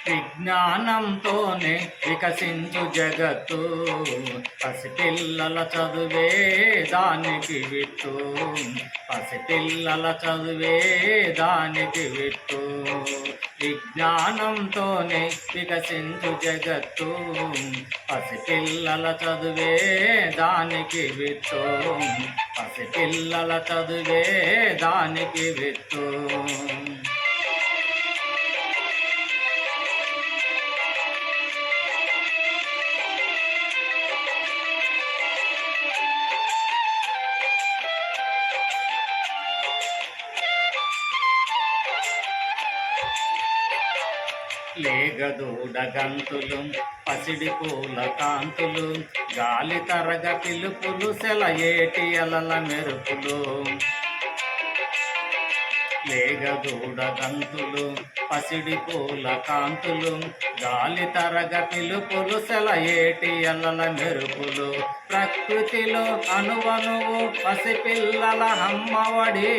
విజ్ఞానంతోనే వికసించు జగత్తు, పసిపిల్లల చదువే దానికి విత్తు, పసిపిల్లల చదువే దానికి విత్తు. విజ్ఞానంతోనే వికసించు జగత్తు, పసిపిల్లల చదువే దానికి విత్తు, పసిపిల్లల చదువే దానికి విత్తు. లేగదూడ గంతులు, పసిడి పూల కాంతులు, గాలి తరగ పిలుపులు, సెలయేటి అలల మెరుపులు. లేగదూడ గంతులు, పసిడి పూల కాంతులు, గాలి తరగ పిలుపులు, సెలయేటి అలల మెరుపులు. ప్రకృతిలో అనువనువు పసిపిల్లల అమ్మఒడి,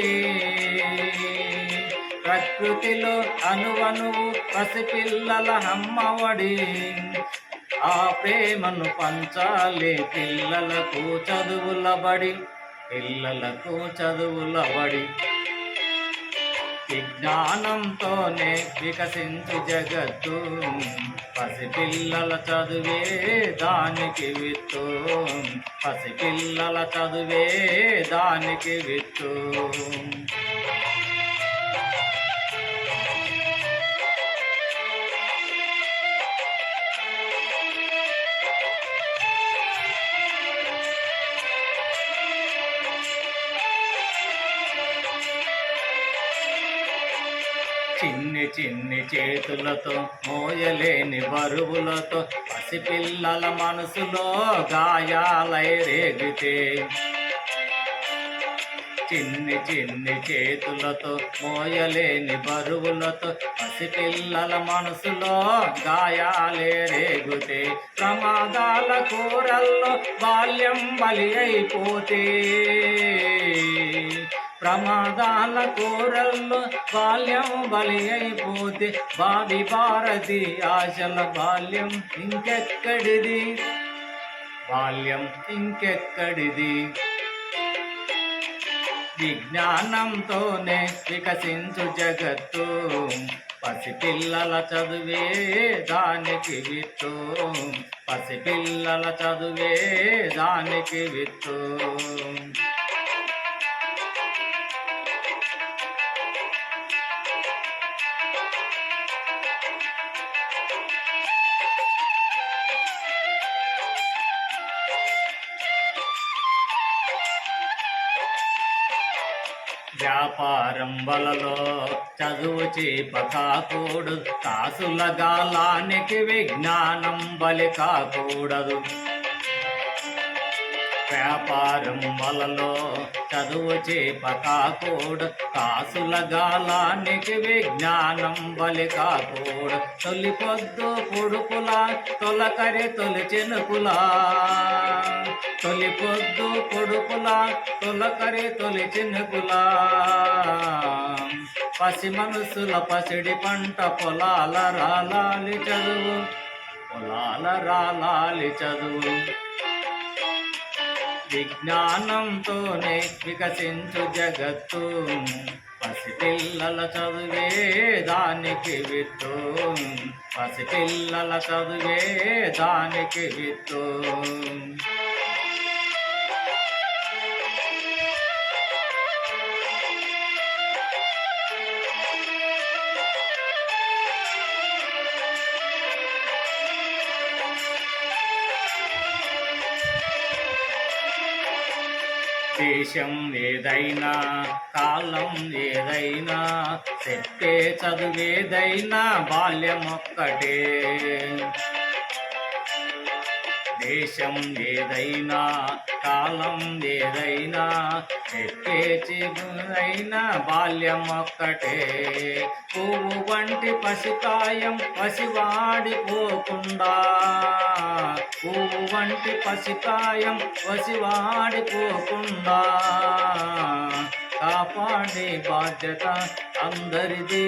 ప్రకృతిలో అనువనువు పసిపిల్లల అమ్మఒడి. ఆ ప్రేమను పంచాలి పిల్లలకు చదువుల బడి, పిల్లలకు చదువుల బడి. విజ్ఞానంతోనే వికసించు జగత్తు, పసిపిల్లల చదువే దానికి విత్తు, పసిపిల్లల చదువే దానికి విత్తు. చిన్ని చిన్ని చేతులతో, మోయలేని బరువులతో, పసిపిల్లల మనసులో గాయాలై రేగితే. చిన్ని చిన్ని చేతులతో, మోయలేని బరువులతో, పసిపిల్లల మనసులో గాయాలే రేగుతే. ప్రమాదాల కూరల్లో బాల్యం బలి అయిపోతే, ప్రమాదాల కూరల్లో బాల్యం బలి అయిపోతే. బావి భారతి ఆశల బాల్యం ఇంకెక్కడిది, బాల్యం ఇంకెక్కడిది. విజ్ఞానంతోనే వికసించు జగత్తు, పసిపిల్లల చదువే దానికి విత్తు, పసిపిల్లల చదువే దానికి విత్తు. వ్యాపారం వలలో చదువు చేప కాకూడదు, కాసుల గాలానికి విజ్ఞానం బలి కాకూడదు. వ్యాపారం వలలో చదువు చేప కాకూడదు, కాసుల గాలానికి విజ్ఞానం బలి కాకూడదు. తొలి పొద్దు పొడుపులా, తొలకరి తొలి చెనుకులా, తొలి పొద్దు పొడుపులా, తొలకరి తొలి చినుకులా. పసి మనసుల పసిడి పంట, పొలాల రాలాలి చదువు, పొలాల రాలాలి చదువు. విజ్ఞానంతోనే వికసించు జగత్తు, పసిపిల్లల చదువే దానికి విత్తు, పసిపిల్లల చదువే దానికి విత్తు. దేశం ఏదైనా, కాలం ఏదైనా, చెప్పే చదువేదైనా బాల్యం ఒక్కటే. దేశం ఏదైనా, కాలం ఏదైనా, చెప్పే చిగురైనా బాల్యం ఒక్కటే. పువ్వు వంటి పసికాయం పసివాడిపోకుండా, పువ్వు వంటి పసికాయం పసివాడిపోకుండా, కాపాడే బాధ్యత అందరిది,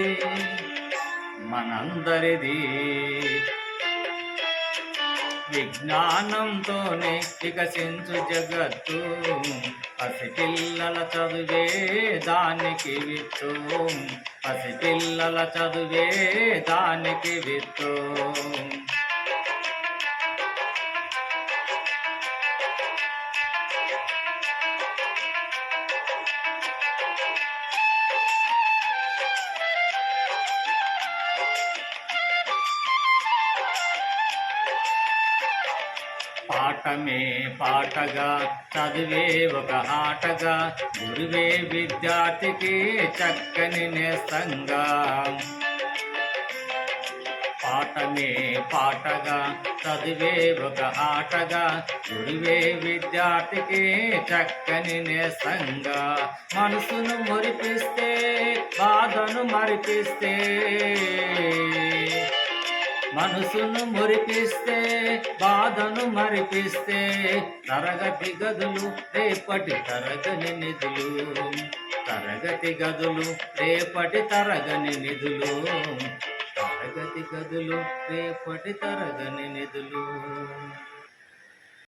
మనందరిది. విజ్ఞానంతోనే వికసించు జగత్తు, పసిపిల్లల చదువే దానికి విత్తు, పసిపిల్లల చదువే దానికి విత్తు. పాఠమే పాటగా, చదివే ఒక ఆటగా, గురువే విద్యార్థికి చక్కని నేస్తంగా. పాఠమే పాటగా, చదివే ఒక ఆటగా, గురువే విద్యార్థికి చక్కని నేస్తంగా. మనసును మురిపిస్తే, బాధను మరిపిస్తే, మనసును మురిపిస్తే, బాధను మరిపిస్తే, తరగతి గదులు రేపటి తరగని నిధులు, తరగతి గదులు రేపటి తరగని నిధులు, తరగతి గదులు రేపటి తరగని నిధులు.